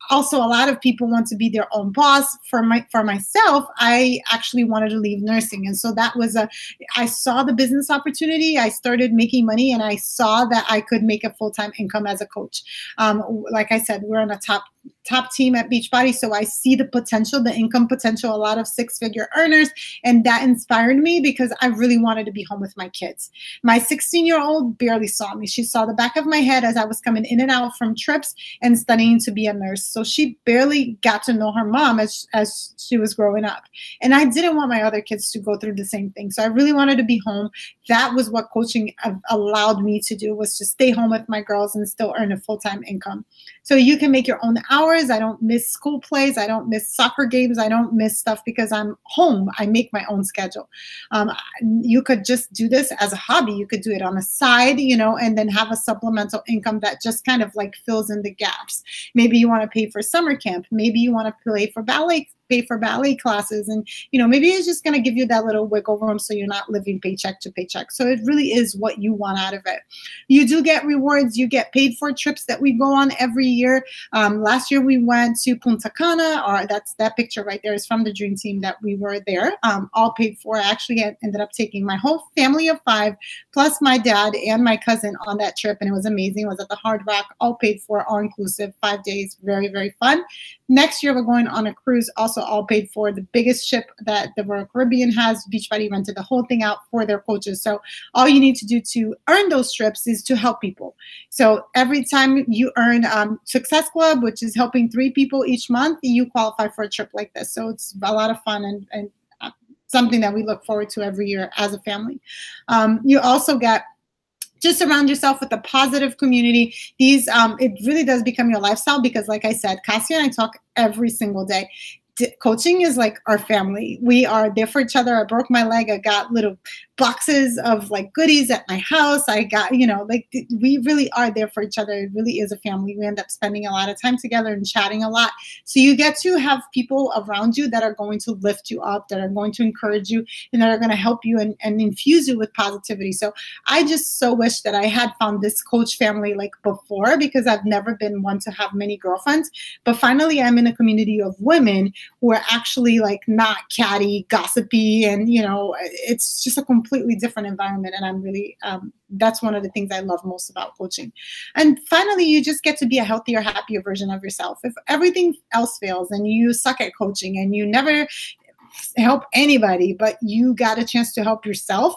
Also, a lot of people want to be their own boss. For myself, I actually wanted to leave nursing. And so that was I saw the business opportunity. I started making money and I saw that I could make a full-time income as a coach. Like I said, we're on a top team at Beachbody. So I see the potential, the income potential, a lot of six-figure earners. And that inspired me because I really wanted to be home with my kids. My 16-year-old barely saw me. She saw the back of my head as I was coming in and out from trips and studying to be a nurse. So she barely got to know her mom as she was growing up. And I didn't want my other kids to go through the same thing. So I really wanted to be home. That was what coaching allowed me to do, was to stay home with my girls and still earn a full-time income. So you can make your own hours. I don't miss school plays. I don't miss soccer games. I don't miss stuff because I'm home. I make my own schedule. You could just do this as a hobby. You could do it on the side, and then have a supplemental income that just kind of like fills in the gaps. Maybe you want to pay for summer camp. Maybe you want to pay for ballet classes, and maybe it's just going to give you that little wiggle room so you're not living paycheck to paycheck. So it really is what you want out of it. You do get rewards. You get paid for trips that we go on every year. Last year we went to Punta Cana, or that picture right there is from the dream team that we were there, all paid for. I actually ended up taking my whole family of 5 plus my dad and my cousin on that trip, and it was amazing. It was at the Hard Rock, all paid for, all inclusive, 5 days, very, very fun. Next year we're going on a cruise, also all paid for, the biggest ship that the Royal Caribbean has. Beachbody rented the whole thing out for their coaches. So all you need to do to earn those trips is to help people. So every time you earn Success Club, which is helping 3 people each month, you qualify for a trip like this. So it's a lot of fun and something that we look forward to every year as a family. You also get, just surround yourself with a positive community. It really does become your lifestyle because, like I said, Kasia and I talk every single day. Coaching is like our family. We are there for each other. I broke my leg. I got little boxes of like goodies at my house. I got, we really are there for each other. It really is a family. We end up spending a lot of time together and chatting a lot. So you get to have people around you that are going to lift you up, that are going to encourage you, and that are going to help you and infuse you with positivity. So I just so wish that I had found this coach family like before, because I've never been one to have many girlfriends. But finally, I'm in a community of women who are actually like not catty, gossipy, and it's just a completely different environment. And I'm really that's one of the things I love most about coaching. And finally, you just get to be a healthier, happier version of yourself. If everything else fails and you suck at coaching and you never help anybody, but you got a chance to help yourself,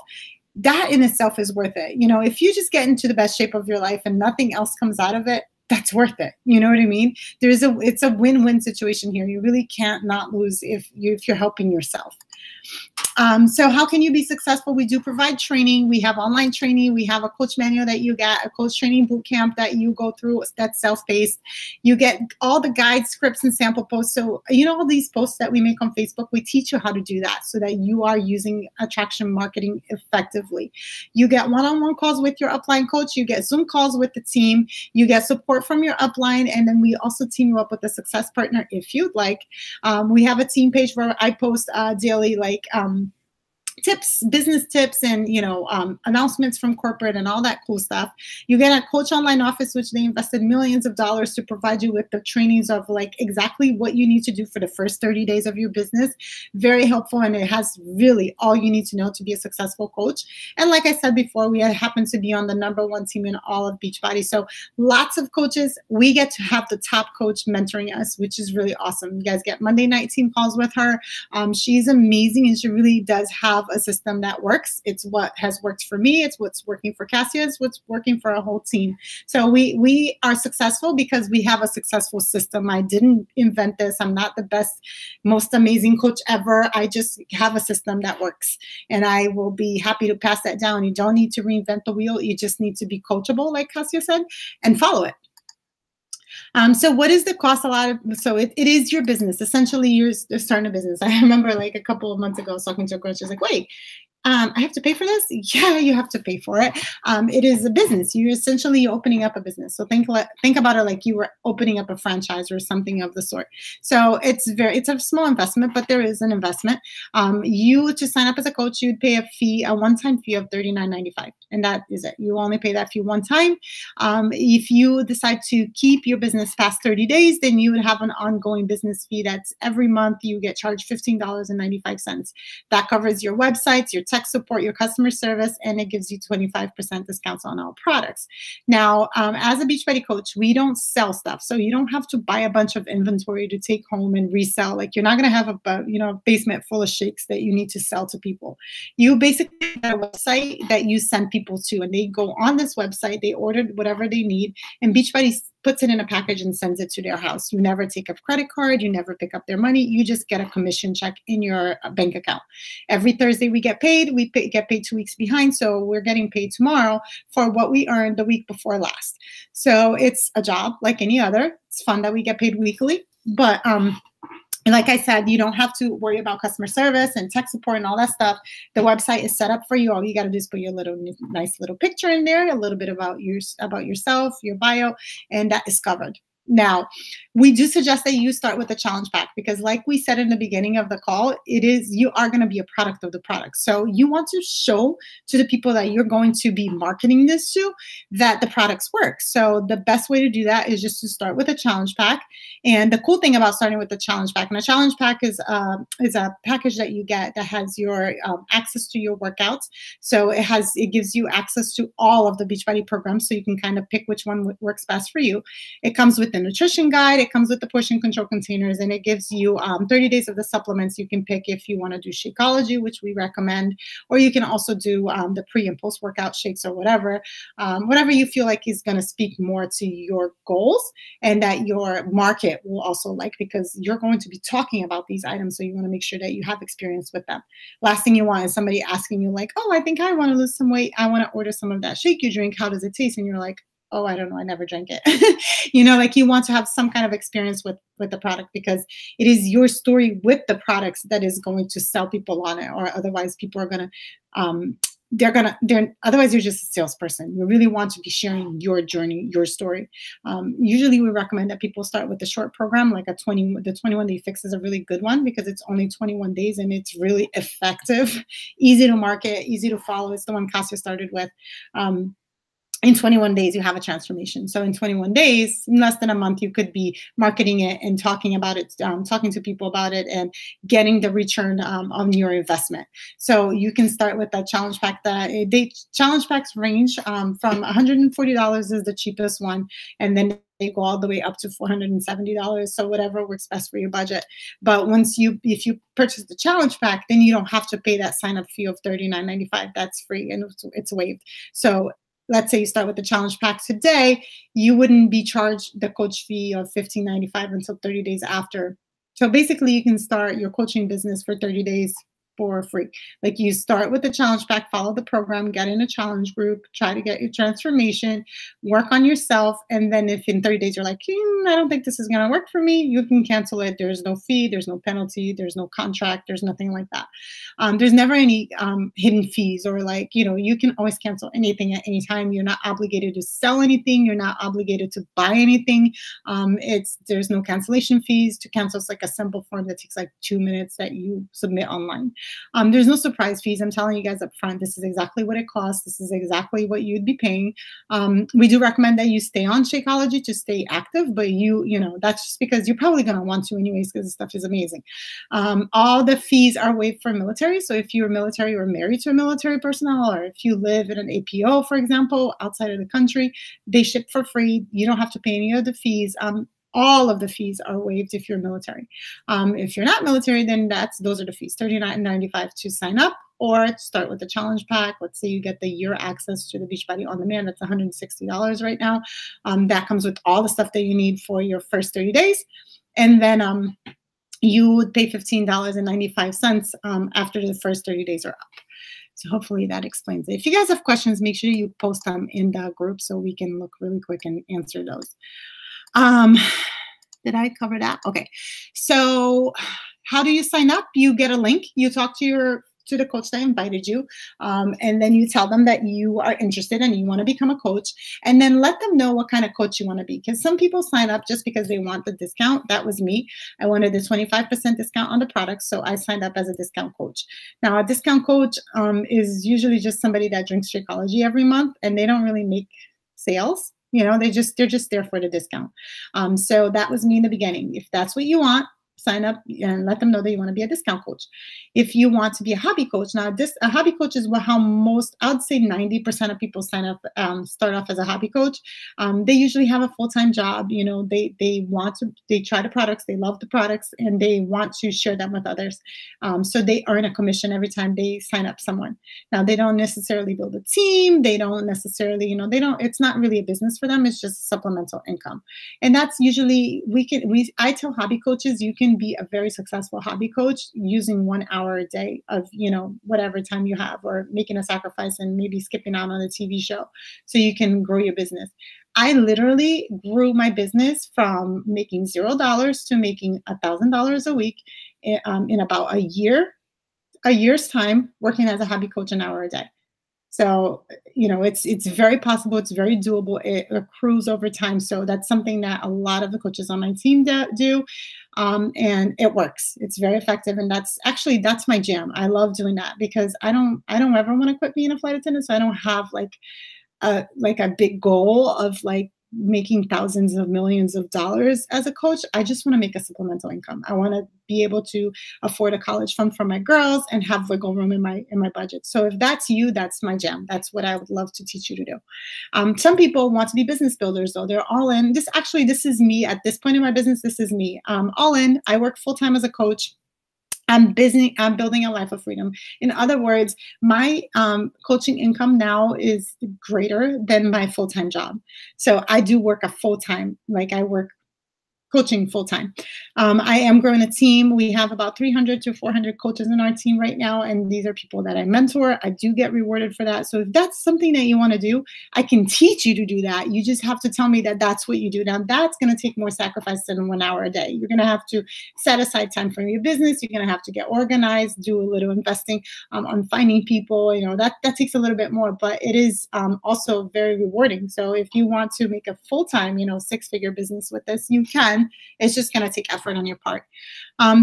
that in itself is worth it. If you just get into the best shape of your life and nothing else comes out of it, that's worth it. You know what I mean? It's a win-win situation here. You really can't not lose if you're helping yourself. So how can you be successful? We do provide training. We have online training. We have a coach manual that you get, a coach training boot camp that you go through that's self-paced. You get all the guide scripts and sample posts. So all these posts that we make on Facebook, we teach you how to do that so that you are using attraction marketing effectively. You get one-on-one calls with your upline coach. You get Zoom calls with the team. You get support from your upline. And then we also team you up with a success partner if you'd like. We have a team page where I post daily tips, business tips, and announcements from corporate and all that cool stuff. You get a coach online office, which they invested millions of dollars to provide you with the trainings of like exactly what you need to do for the first 30 days of your business. Very helpful, and it has really all you need to know to be a successful coach. And like I said before, we happen to be on the #1 team in all of Beachbody. So lots of coaches. We get to have the top coach mentoring us, which is really awesome. You guys get Monday night team calls with her. She's amazing, and she really does have have a system that works. It's what has worked for me. It's what's working for Cassia. It's what's working for our whole team. So we are successful because we have a successful system. I didn't invent this. I'm not the best, most amazing coach ever. I just have a system that works, and I will be happy to pass that down. You don't need to reinvent the wheel. You just need to be coachable, like Kasia said, and follow it. So what is the cost? So it is your business. Essentially, you're starting a business. I remember like a couple of months ago, I was talking to a coach. She's like, wait, I have to pay for this? Yeah, you have to pay for it. It is a business. You're essentially opening up a business. So think about it like you were opening up a franchise or something of the sort. So it's a small investment, but there is an investment. To sign up as a coach, you'd pay a one-time fee of $39.95, and that is it. You only pay that fee one time. If you decide to keep your business past 30 days, then you would have an ongoing business fee that's every month you get charged $15.95. That covers your websites, your tech support, your customer service, and it gives you 25% discounts on all products. Now, as a Beachbody coach, we don't sell stuff, so you don't have to buy a bunch of inventory to take home and resell. Like, you're not going to have a basement full of shakes that you need to sell to people. You basically have a website that you send people to, and they go on this website, they order whatever they need, and Beachbody puts it in a package and sends it to their house. You never take a credit card. You never pick up their money. You just get a commission check in your bank account. Every Thursday we get paid. We get paid 2 weeks behind. So we're getting paid tomorrow for what we earned the week before last. So it's a job like any other. It's fun that we get paid weekly. But like I said, you don't have to worry about customer service and tech support and all that stuff. The website is set up for you. All you got to do is put your nice little picture in there, a little bit about yourself, your bio, and that is covered. Now, we do suggest that you start with a challenge pack because, like we said in the beginning of the call, you are going to be a product of the product. So you want to show to the people that you're going to be marketing this to that the products work. So the best way to do that is just to start with a challenge pack. And the cool thing about starting with the challenge pack, and a challenge pack is a package that you get that has your access to your workouts. So it gives you access to all of the Beachbody programs, so you can kind of pick which one works best for you. It comes with the nutrition guide, it comes with the portion control containers, and it gives you 30 days of the supplements you can pick if you want to do Shakeology, which we recommend, or you can also do the pre and post workout shakes or whatever you feel like is going to speak more to your goals and that your market will also like, because you're going to be talking about these items, so you want to make sure that you have experience with them. Last thing you want is somebody asking you like, oh, I think I want to lose some weight, I want to order some of that shake you drink, how does it taste? And you're like, oh, I don't know, I never drank it. Like, you want to have some kind of experience with the product, because it is your story with the products that is going to sell people on it, or otherwise people are going to, otherwise you're just a salesperson. You really want to be sharing your journey, your story. Usually we recommend that people start with a short program, like the 21-day fix is a really good one because it's only 21 days and it's really effective, easy to market, easy to follow. It's the one Kasia started with. In 21 days, you have a transformation. So in 21 days, in less than a month, you could be marketing it and talking about it, talking to people about it, and getting the return on your investment. So you can start with that challenge pack. Challenge packs range from $140 is the cheapest one, and then they go all the way up to $470. So whatever works best for your budget. But if you purchase the challenge pack, then you don't have to pay that sign up fee of $39.95. That's free and it's waived. So let's say you start with the challenge pack today, you wouldn't be charged the coach fee of $15.95 until 30 days after. So basically you can start your coaching business for 30 days for free. Like, you start with the challenge pack, follow the program, get in a challenge group, try to get your transformation, work on yourself. And then if in 30 days you're like, I don't think this is going to work for me, you can cancel it. There's no fee, there's no penalty, there's no contract, there's nothing like that. There's never any hidden fees, or you can always cancel anything at any time. You're not obligated to sell anything. You're not obligated to buy anything. There's no cancellation fees. To cancel, it's like a simple form that takes like 2 minutes that you submit online. There's no surprise fees. I'm telling you guys up front, this is exactly what it costs. This is exactly what you'd be paying. We do recommend that you stay on Shakeology to stay active, but that's just because you're probably going to want to anyways, because the stuff is amazing. All the fees are waived for military. So if you're military or married to a military personnel, or if you live in an APO, for example, outside of the country, they ship for free. You don't have to pay any of the fees. All of the fees are waived if you're military. If you're not military, then those are the fees, $39.95 to sign up, or start with the challenge pack. Let's say you get the year access to the Beachbody On Demand. That's $160 right now. That comes with all the stuff that you need for your first 30 days. And then you would pay $15.95 after the first 30 days are up. So hopefully that explains it. If you guys have questions, make sure you post them in the group so we can look really quick and answer those. Did I cover that? Okay. So how do you sign up? You get a link. You talk to the coach that invited you, and then you tell them that you are interested and you want to become a coach, and then let them know what kind of coach you want to be. Because some people sign up just because they want the discount. That was me. I wanted the 25% discount on the products, so I signed up as a discount coach. Now, a discount coach is usually just somebody that drinks Shakeology every month, and they don't really make sales. They're just there for the discount. So that was me in the beginning. If that's what you want, sign up and let them know that you want to be a discount coach. If you want to be a hobby coach, now a hobby coach is how I'd say 90% of people sign up, start off as a hobby coach. They usually have a full-time job. They try the products, they love the products, and they want to share them with others. So they earn a commission every time they sign up someone. Now, they don't necessarily build a team. They don't necessarily, it's not really a business for them. It's just supplemental income. And that's usually, I tell hobby coaches, you can be a very successful hobby coach using 1 hour a day of, whatever time you have, or making a sacrifice and maybe skipping out on a TV show so you can grow your business. I literally grew my business from making $0 to making $1,000 a week in about a year's time, working as a hobby coach an hour a day. So, it's very possible. It's very doable. It accrues over time. So that's something that a lot of the coaches on my team do. And it works. It's very effective. And that's my jam. I love doing that because I don't ever want to quit being a flight attendant. So I don't have a big goal of making thousands of millions of dollars as a coach. I just want to make a supplemental income. I want to be able to afford a college fund for my girls and have wiggle room in my budget. So if that's you, that's my jam. That's what I would love to teach you to do. Some people want to be business builders, though. They're all in. This is me at this point in my business. This is me. All in. I work full-time as a coach. I'm building a life of freedom. In other words, my coaching income now is greater than my full-time job. So I do work a full-time, I work coaching full-time. I am growing a team. We have about 300 to 400 coaches in our team right now. And these are people that I mentor. I do get rewarded for that. So if that's something that you want to do, I can teach you to do that. You just have to tell me that that's what you do. Now, that's going to take more sacrifice than 1 hour a day. You're going to have to set aside time for your business. You're going to have to get organized, do a little investing on finding people. That takes a little bit more, but it is also very rewarding. So if you want to make a full-time, 6-figure business with this, you can. It's just going to take effort on your part.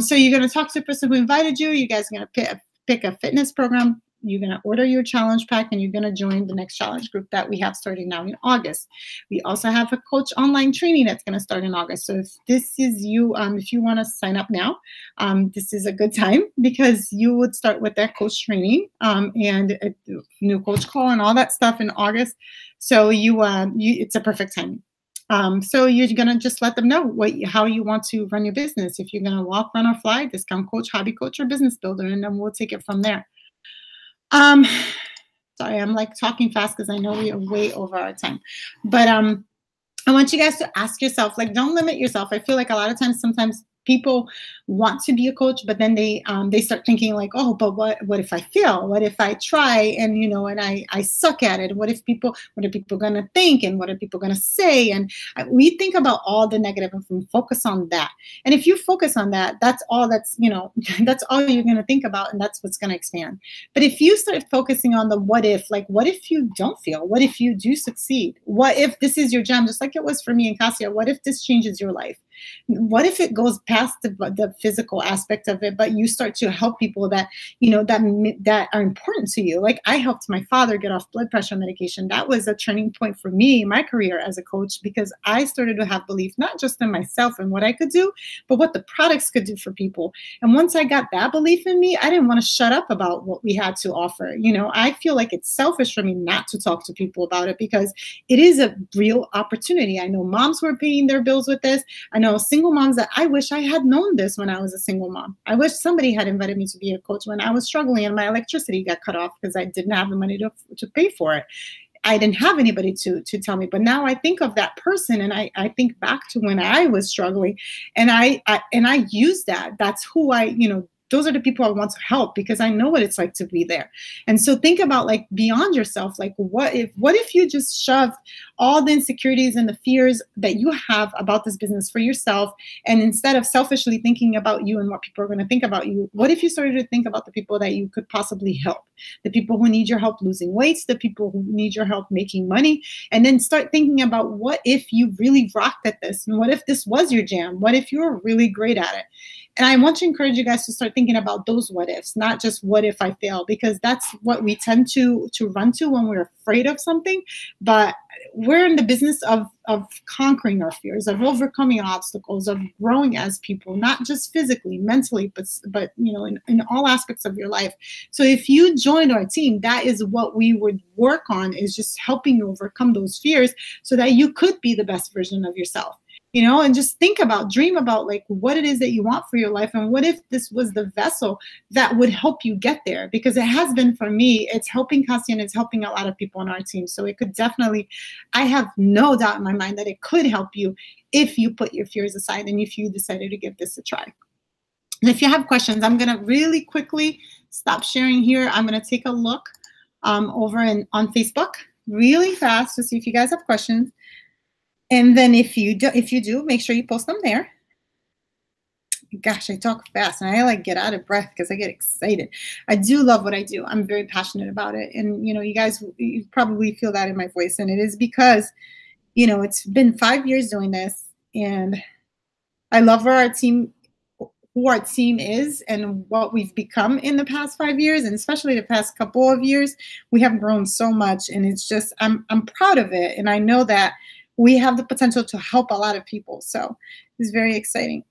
So you're going to talk to the person who invited you. You guys are going to pick a fitness program. You're going to order your challenge pack, and you're going to join the next challenge group that we have starting now in August. We also have a coach online training that's going to start in August. So if this is you, if you want to sign up now, this is a good time because you would start with that coach training and a new coach call and all that stuff in August. So it's a perfect time. So you're going to just let them know how you want to run your business. If you're going to walk, run, or fly, discount coach, hobby coach, or business builder, and then we'll take it from there. Sorry, I'm talking fast because I know we are way over our time. But I want you guys to ask yourself, don't limit yourself. I feel like a lot of times, sometimes people want to be a coach, but then they start thinking oh, but what if I fail? What if I try and I suck at it? What are people going to think? And what are people going to say? And we think about all the negative and focus on that. And if you focus on that, that's all that's you're going to think about, and that's what's going to expand. But if you start focusing on the what if, what if you don't fail? What if you do succeed? What if this is your jam, just like it was for me and Kasia? What if this changes your life? What if it goes past the physical aspect of it, but you start to help people that that are important to you? I helped my father get off blood pressure medication. That was a turning point for me in my career as a coach, because I started to have belief not just in myself and what I could do, but what the products could do for people. And once I got that belief in me, I didn't want to shut up about what we had to offer. I feel like it's selfish for me not to talk to people about it, because it is a real opportunity. I know moms who are paying their bills with this. I know single moms that I wish I had known this when I was a single mom. I wish somebody had invited me to be a coach when I was struggling and my electricity got cut off because I didn't have the money to pay for it. I didn't have anybody to tell me. But now I think of that person and I think back to when I was struggling and I use that. That's who those are the people I want to help because I know what it's like to be there. And so think about like beyond yourself, like what if you just shoved all the insecurities and the fears that you have about this business for yourself, and instead of selfishly thinking about you and what people are going to think about you, what if you started to think about the people that you could possibly help, the people who need your help losing weight, the people who need your help making money, and then start thinking about what if you really rocked at this, and what if this was your jam, what if you're really great at it. And I want to encourage you guys to start thinking about those what ifs, not just what if I fail, because that's what we tend to run to when we're afraid of something. But we're in the business of conquering our fears, of overcoming obstacles, of growing as people, not just physically, mentally, but in all aspects of your life. So if you joined our team, that is what we would work on, is just helping you overcome those fears so that you could be the best version of yourself. And just dream about like what it is that you want for your life. And what if this was the vessel that would help you get there? Because it has been for me, it's helping Cassie and it's helping a lot of people on our team. So it could definitely, I have no doubt in my mind that it could help you if you put your fears aside and if you decided to give this a try. And if you have questions, I'm going to really quickly stop sharing here. I'm going to take a look over on Facebook really fast to see if you guys have questions. And then if you do, make sure you post them there. Gosh, I talk fast and I like get out of breath because I get excited. I do love what I do. I'm very passionate about it. And, you guys, you probably feel that in my voice. And it is because, it's been 5 years doing this. And I love who our team is and what we've become in the past 5 years. And especially the past couple of years, we have grown so much. And it's just, I'm proud of it. And I know that we have the potential to help a lot of people. So it's very exciting.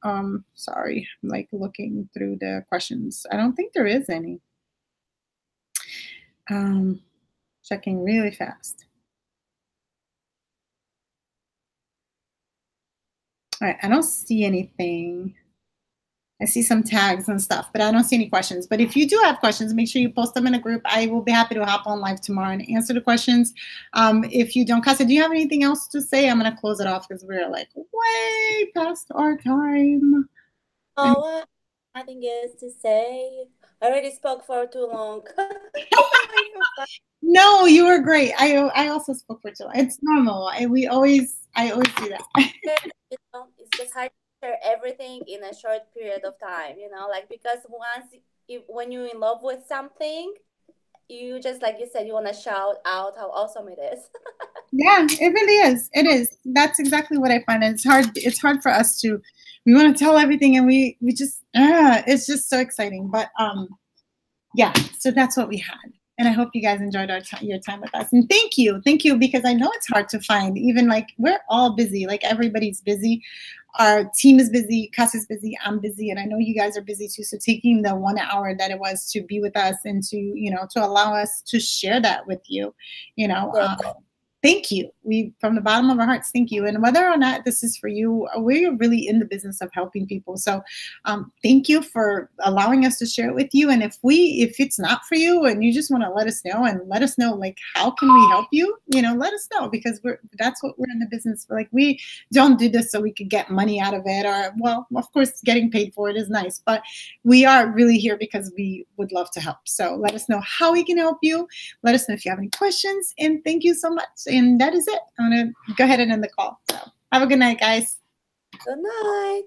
Sorry, I'm like looking through the questions. I don't think there is any. Checking really fast. All right, I don't see anything. I see some tags and stuff, but I don't see any questions. But if you do have questions, make sure you post them in a group. I will be happy to hop on live tomorrow and answer the questions. If you don't, Kasia, do you have anything else to say? I'm going to close it off because we're like way past our time. Oh, nothing else to say. I already spoke for too long. No, you were great. I also spoke for too long. It's normal. I always do that. It's just hard to share everything in a short period of time, because when you're in love with something, you just, like you said, you want to shout out how awesome it is. Yeah, it really is. It is. That's exactly what I find. And it's hard for us we want to tell everything and we just, it's just so exciting. But yeah, so that's what we had. And I hope you guys enjoyed your time with us. And thank you, because I know it's hard to find. Even like we're all busy, like everybody's busy. Our team is busy, Cassie's busy, I'm busy, and I know you guys are busy too. So taking the 1 hour that it was to be with us and to allow us to share that with you, thank you. We, from the bottom of our hearts, thank you. And whether or not this is for you, we're really in the business of helping people. So thank you for allowing us to share it with you. And if it's not for you and you just want to let us know like, how can we help you? Let us know, because that's what we're in the business for. Like, we don't do this so we could get money out of it, or, well, of course, getting paid for it is nice, but we are really here because we would love to help. So let us know how we can help you. Let us know if you have any questions, and thank you so much. And that is it. I'm going to go ahead and end the call. So have a good night, guys. Good night.